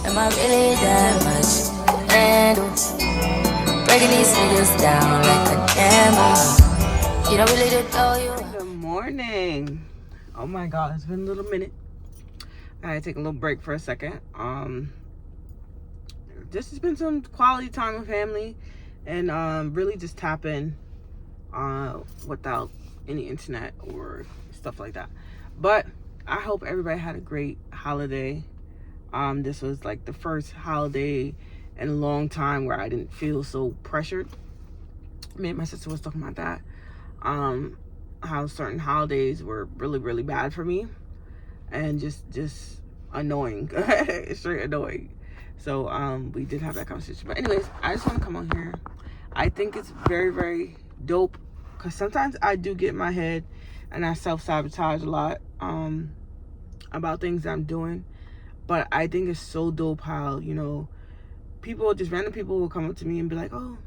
Am I really that much? And breaking these niggas down like a camel. You don't really know you. Good morning. Oh my God, it's been a little minute. I had to take a little break for a second. This has been some quality time with family, and really just tapping without any internet or stuff like that. But I hope everybody had a great holiday. This was like the first holiday in a long time where I didn't feel so pressured. Me and my sister was talking about that. How certain holidays were really, really bad for me, and just annoying, straight annoying. So we did have that conversation. But anyways, I just want to come on here. I think it's very, very dope, because sometimes I do get in my head and I self-sabotage a lot about things that I'm doing. But I think it's so dope how, people, just random people will come up to me and be like, oh,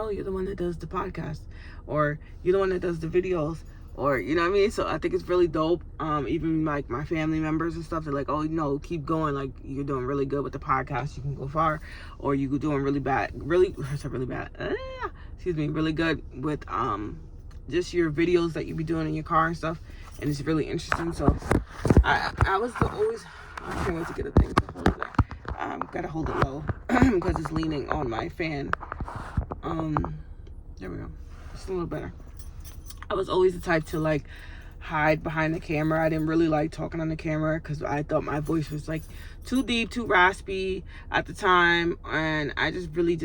you're the one that does the podcast, or you're the one that does the videos, or, you know what I mean? So I think it's really dope. Even like my family members and stuff, they're like, oh, keep going. Like, you're doing really good with the podcast. You can go far. Or you're doing really really good with just your videos that you be doing in your car and stuff. And it's really interesting. So I was always, I can't wait to get a thing to hold it there. Gotta hold it low because it's leaning on my fan. There we go. It's a little better. I was always the type to like hide behind the camera. I didn't really like talking on the camera because I thought my voice was like too deep, too raspy at the time. And I just really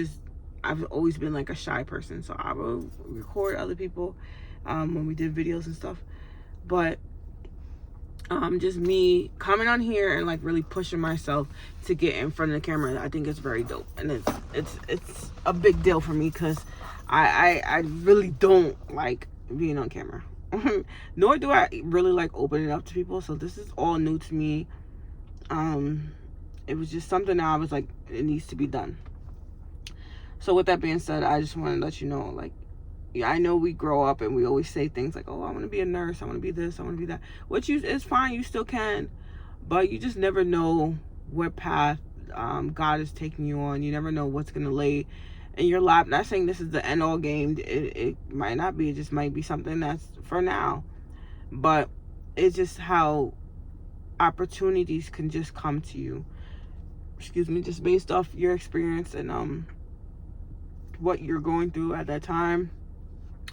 I've always been like a shy person. So I will record other people when we did videos and stuff. But just me coming on here and like really pushing myself to get in front of the camera, I think it's very dope. And it's a big deal for me because I really don't like being on camera. Nor do I really like opening up to people. So this is all new to me. It was just something that I was like, it needs to be done. So with that being said, I just want to let you know, like, yeah, I know we grow up and we always say things like, oh, I want to be a nurse, I want to be this, I want to be that, which is fine, you still can, but you just never know what path God is taking you on. You never know what's going to lay in your lap. Not saying this is the end all game. It might not be. It just might be something that's for now. But it's just how opportunities can just come to you. Just based off your experience and what you're going through at that time.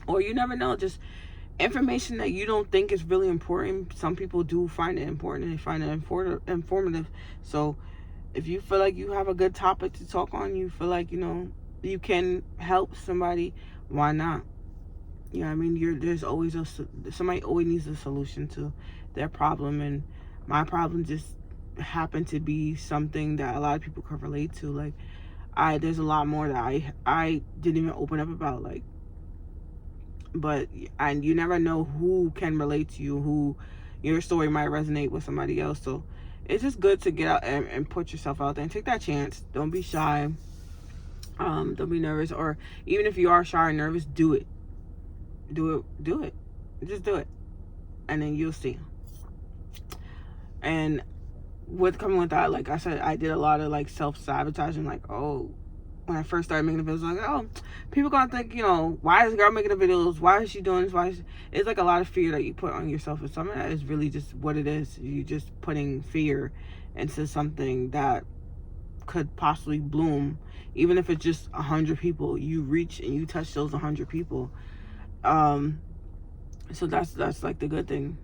Or you never know, just information that you don't think is really important. Some people do find it important and they find it informative. So if you feel like you have a good topic to talk on, you feel like, you can help somebody, why not? You know what I mean? There's always somebody always needs a solution to their problem, and my problem just happened to be something that a lot of people can relate to. Like, there's a lot more that I didn't even open up about, like, and you never know who can relate to you, who your story might resonate with somebody else. So it's just good to get out and put yourself out there and take that chance. Don't be shy. Don't be nervous, or even if you are shy or nervous, do it. Just do it, and then you'll see. And coming with that, like I said, I did a lot of like self-sabotaging. Like, when I first started making the videos, like, people gonna think, why is the girl making the videos? Why is she doing this? It's like a lot of fear that you put on yourself, and some of that is really just what it is. You just putting fear into something that could possibly bloom. Even if it's just 100 people, you reach and you touch those 100 people. So that's like the good thing.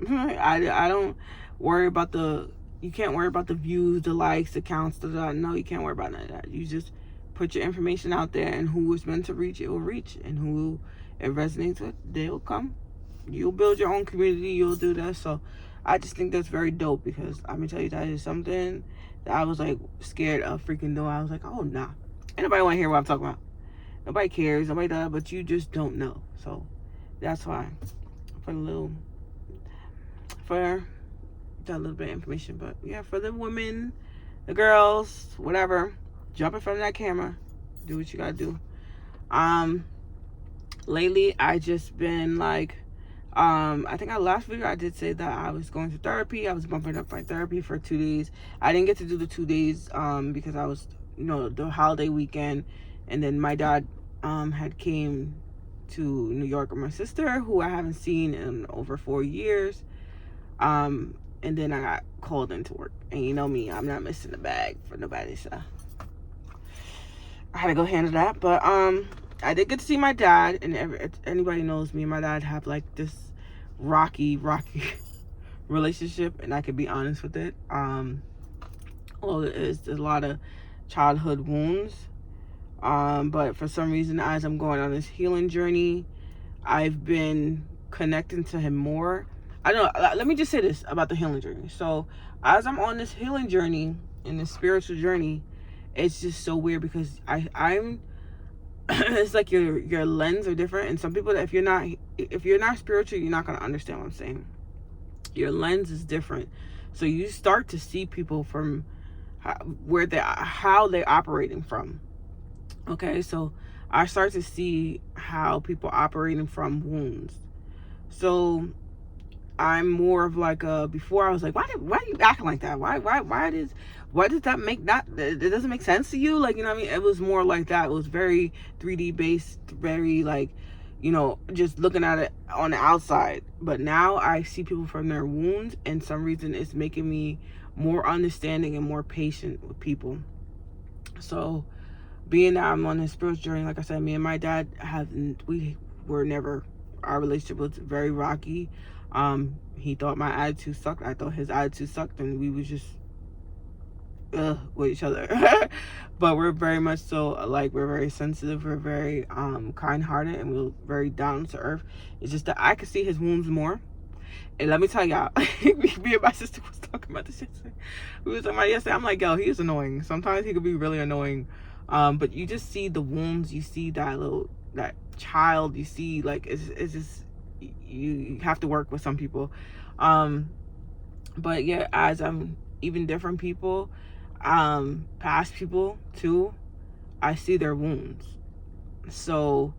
I don't worry about you can't worry about the views, the likes, the counts, no, you can't worry about none of that. You just put your information out there, and who is meant to reach, it will reach, and who it resonates with, they'll come. You'll build your own community, you'll do that. So I just think that's very dope, because I'm gonna tell you, that is something that I was like scared of freaking doing. I was like, oh nah, ain't nobody want to hear what I'm talking about. Nobody cares, nobody does, but you just don't know. So that's why, for that little bit of information. But yeah, for the women, the girls, whatever, jump in front of that camera, do what you gotta do. Lately I just been like, I think last video I did say that I was going to therapy. I was bumping up my therapy for 2 days. I didn't get to do the 2 days because I was, the holiday weekend, and then my dad had came to New York with my sister, who I haven't seen in over 4 years. And then I got called into work, and you know me, I'm not missing the bag for nobody, so I had to go handle that. But I did get to see my dad, and anybody knows me and my dad have like this rocky relationship, and I could be honest with it. Well, there's a lot of childhood wounds, but for some reason, as I'm going on this healing journey, I've been connecting to him more. I don't know, let me just say this about the healing journey. So as I'm on this healing journey, in this spiritual journey, it's just so weird because I'm it's like your lens are different, and some people, if you're not spiritual, you're not going to understand what I'm saying. Your lens is different, so you start to see people from how they're operating from. Okay, so I start to see how people operating from wounds. So I'm more of like before I was like, why are you acting like that? Why does that make that it doesn't make sense to you? Like, you know what I mean? It was more like that. It was very 3D based, very like, just looking at it on the outside. But now I see people from their wounds, and some reason it's making me more understanding and more patient with people. So being that I'm on this spiritual journey, like I said, me and my dad our relationship was very rocky. He thought my attitude sucked. I thought his attitude sucked, and we was just with each other. But we're very much so like, we're very sensitive, we're very kind-hearted, and we're very down to earth. It's just that I could see his wounds more. And let me tell y'all, me and my sister was talking about this yesterday. We was talking about yesterday. I'm like, yo, he is annoying. Sometimes he could be really annoying. But you just see the wounds, you see that child, you see, like, it's just, you have to work with some people. But yeah, as I'm even different people, past people too, I see their wounds. So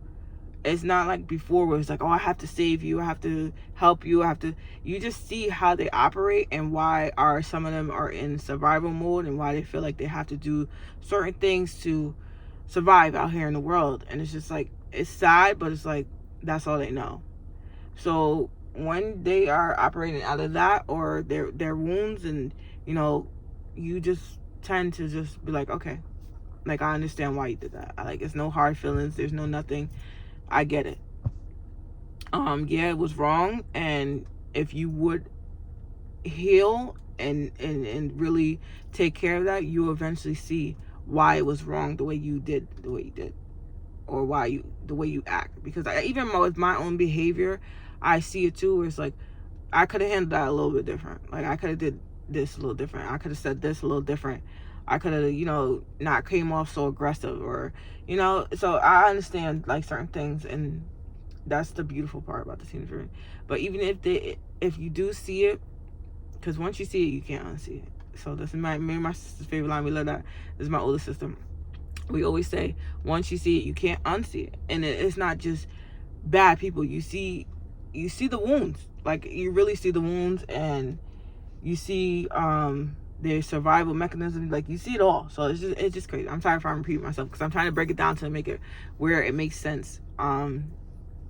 it's not like before where it's like, oh, I have to save you, I have to help you, you just see how they operate, and why some of them are in survival mode, and why they feel like they have to do certain things to survive out here in the world. And it's just like, it's sad, but it's like, that's all they know. So when they are operating out of that, or their wounds, and you just tend to just be like, okay, like, I understand why you did that. It's no hard feelings, there's no nothing. I get it. Yeah, it was wrong, and if you would heal and really take care of that, you'll eventually see why it was wrong the way you did, or the way you act. Because even with my own behavior, I see it too, where it's like, I could have handled that a little bit different. Like, I could have did this a little different. I could have said this a little different. I could have, not came off so aggressive, or, so I understand, like, certain things, and that's the beautiful part about the healing journey. But even if you do see it, because once you see it, you can't unsee it. So this is me and my sister's favorite line. We love that. This is my older sister. We always say, once you see it, you can't unsee it. And it's not just bad people. You see the wounds. Like, you really see the wounds, and you see their survival mechanism. Like, you see it all. So it's just crazy. I'm sorry if I'm repeating myself, because I'm trying to break it down to make it where it makes sense on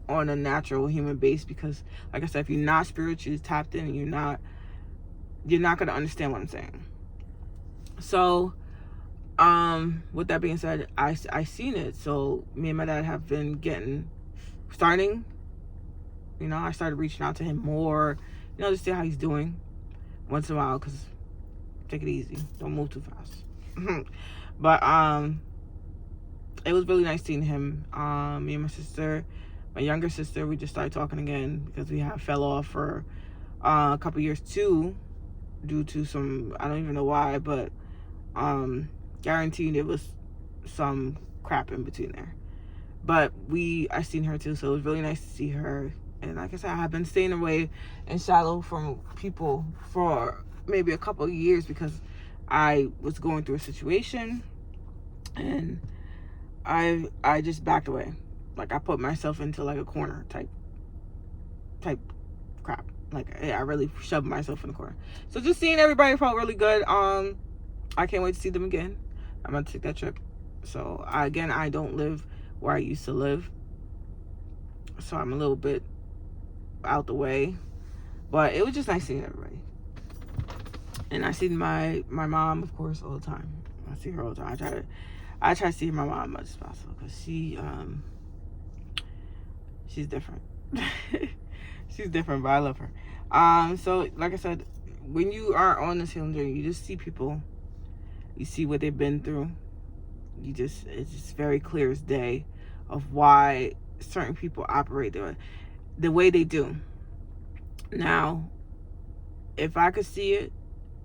a natural human base. Because, like I said, if you're not spiritually tapped in, you're not going to understand what I'm saying. So with that being said, I seen it. So me and my dad have been starting, I started reaching out to him more, to see how he's doing once in a while, because take it easy, don't move too fast. But it was really nice seeing him. Me and my sister, my younger sister, we just started talking again, because we fell off for a couple years too, due to some, I don't even know why, but guaranteed it was some crap in between there. But I seen her too, so it was really nice to see her. And like I said, I have been staying away and shallow from people for maybe a couple of years, because I was going through a situation, and I just backed away. Like, I put myself into like a corner type crap. Like, I really shoved myself in the corner. So just seeing everybody felt really good. I can't wait to see them again. I'm gonna take that trip. So I don't live where I used to live, so I'm a little bit out the way, but it was just nice seeing everybody. And I see my mom, of course, all the time. I see her all the time. I try to see my mom as much as possible, because she's different. She's different, but I love her. So like I said, when you are on this healing journey, you just see people, you see what they've been through. It's just very clear as day of why certain people operate the way they do. Now, if I could see it,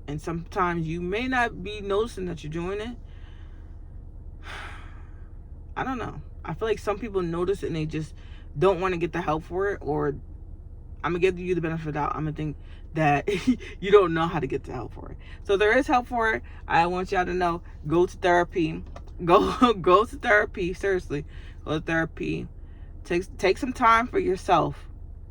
and sometimes you may not be noticing that you're doing it, I don't know. I feel like some people notice it and they just don't want to get the help for it, or I'm gonna give you the benefit of the doubt. I'm gonna think that you don't know how to get the help for it. So there is help for it. I want y'all to know, go to therapy. Go to therapy. Seriously, go to therapy. Take some time for yourself,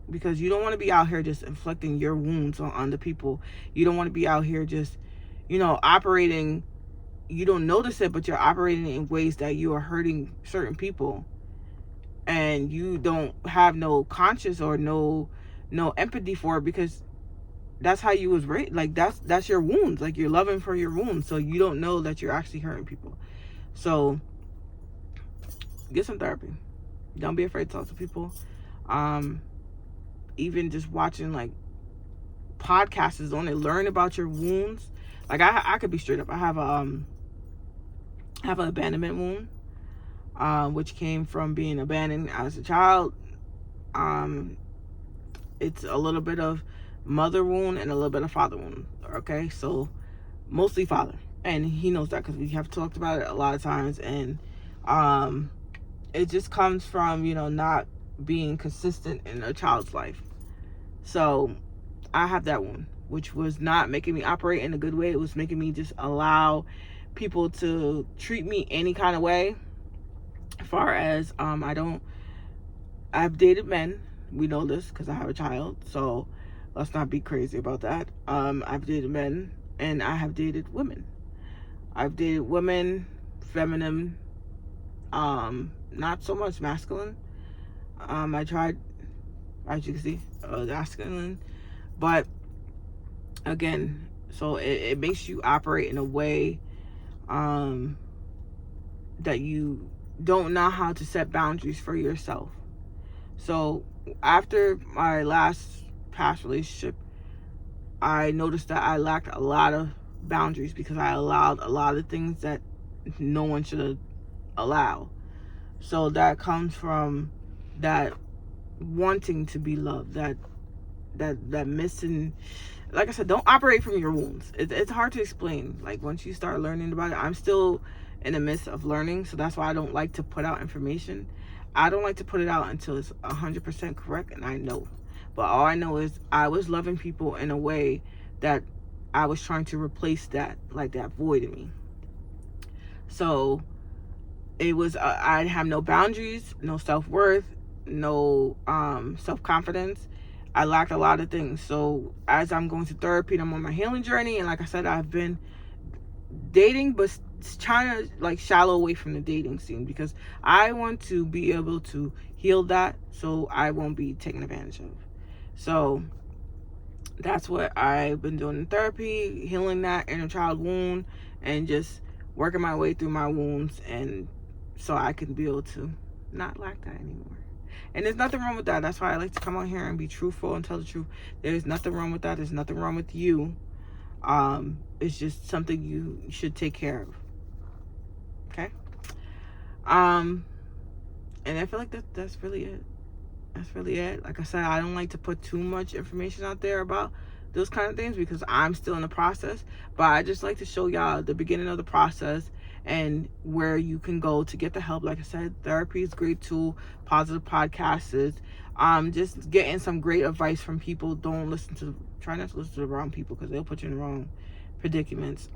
because you don't want to be out here just inflicting your wounds on other people. You don't want to be out here just, operating. You don't notice it, but you're operating in ways that you are hurting certain people, and you don't have no conscience or no empathy for it, because that's how you was raised. Like, that's your wounds. Like, you're loving for your wounds, so you don't know that you're actually hurting people. So get some therapy. Don't be afraid to talk to people. Even just watching like podcasts on it, learn about your wounds. Like, I could be straight up. I have an abandonment wound, which came from being abandoned as a child. It's a little bit of mother wound and a little bit of father wound. Okay, so mostly father, and he knows that because we have talked about it a lot of times. And it just comes from not being consistent in a child's life. So I have that one, which was not making me operate in a good way. It was making me just allow people to treat me any kind of way. As far as I've dated men. We know this because I have a child, so let's not be crazy about that. I've dated men, and I have dated women. I've dated women, feminine, not so much masculine. I tried, as you can see, masculine, but again, so it makes you operate in a way that you don't know how to set boundaries for yourself. So after my past relationship, I noticed that I lacked a lot of boundaries, because I allowed a lot of things that no one should allow. So that comes from that wanting to be loved, that missing. Like I said, don't operate from your wounds. It's hard to explain. Like, once you start learning about it, I'm still in the midst of learning, so that's why I don't like to put out information. I don't like to put it out until it's 100% correct and I know. But all I know is I was loving people in a way that I was trying to replace that void in me. So it was, I have no boundaries, no self-worth, no self-confidence. I lacked a lot of things. So as I'm going to therapy and I'm on my healing journey, and like I said, I've been dating, but trying to shallow away from the dating scene, because I want to be able to heal that so I won't be taken advantage of. So that's what I've been doing in therapy, healing that inner child wound, and just working my way through my wounds, and so I can be able to not lack that anymore. And there's nothing wrong with that. That's why I like to come on here and be truthful and tell the truth. There's nothing wrong with that. There's nothing wrong with you. It's just something you should take care of. Okay? And I feel like that's really it. That's really it. Like I said, I don't like to put too much information out there about those kind of things, because I'm still in the process. But I just like to show y'all the beginning of the process and where you can go to get the help. Like I said, therapy is a great tool. Positive podcasts is just getting some great advice from people. Try not to listen to the wrong people, because they'll put you in the wrong predicaments.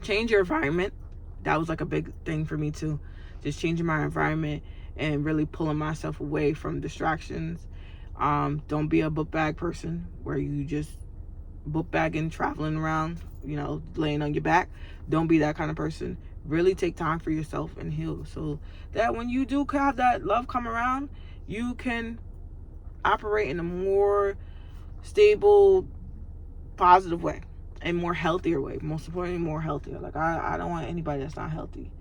Change your environment. That was a big thing for me too. Just changing my environment and really pulling myself away from distractions. Don't be a book bag person where you just book bagging, traveling around, laying on your back. Don't be that kind of person. Really take time for yourself and heal, so that when you do have that love come around, you can operate in a more stable, positive way, a more healthier way. Most importantly, more healthier. Like I don't want anybody that's not healthy.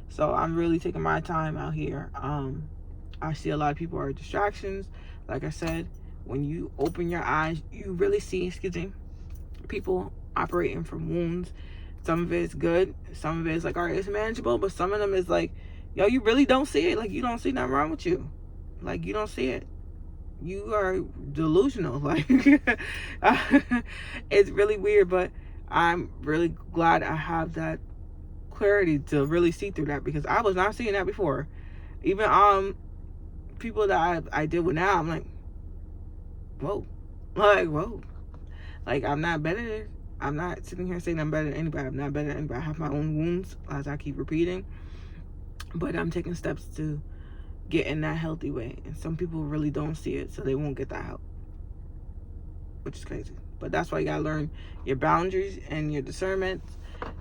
So I'm really taking my time out here. I see a lot of people are distractions. Like I said, when you open your eyes, you really see, people operating from wounds. Some of it is good. Some of it is like, all right, it's manageable. But some of them is like, yo, you really don't see it. Like, you don't see nothing wrong with you. Like, you don't see it. You are delusional. Like, it's really weird. But I'm really glad I have that clarity to really see through that, because I was not seeing that before. Even people that I deal with now, I'm like, whoa. Like, I'm not better. I'm not sitting here saying I'm better than anybody. I'm not better than anybody. I have my own wounds, as I keep repeating. But I'm taking steps to get in that healthy way. And some people really don't see it, so they won't get that help, which is crazy. But that's why you gotta learn your boundaries and your discernment,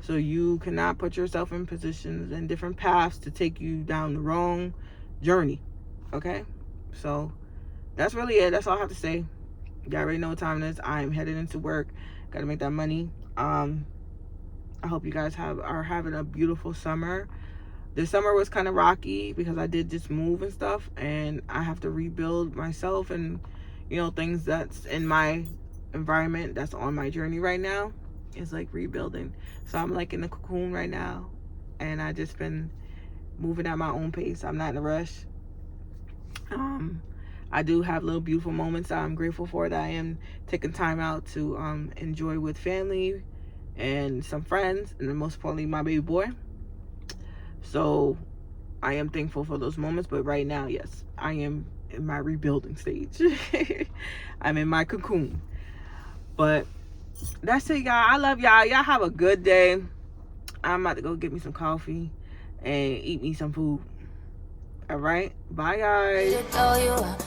so you cannot put yourself in positions and different paths to take you down the wrong journey. Okay? So that's really it. That's all I have to say. You already know what time it is. I'm headed into work. Gotta make that money. I hope you guys are having a beautiful summer. This summer was kind of rocky because I did just move and stuff, and I have to rebuild myself and things that's in my environment that's on my journey right now is like rebuilding. So I'm like in the cocoon right now, and I just been moving at my own pace. I'm not in a rush. I do have little beautiful moments that I'm grateful for, that I am taking time out to enjoy with family and some friends, and then most importantly my baby boy. So I am thankful for those moments. But right now, yes, I am in my rebuilding stage. I'm in my cocoon. But that's it, y'all. I love y'all. Y'all have a good day. I'm about to go get me some coffee and eat me some food. All right, bye guys.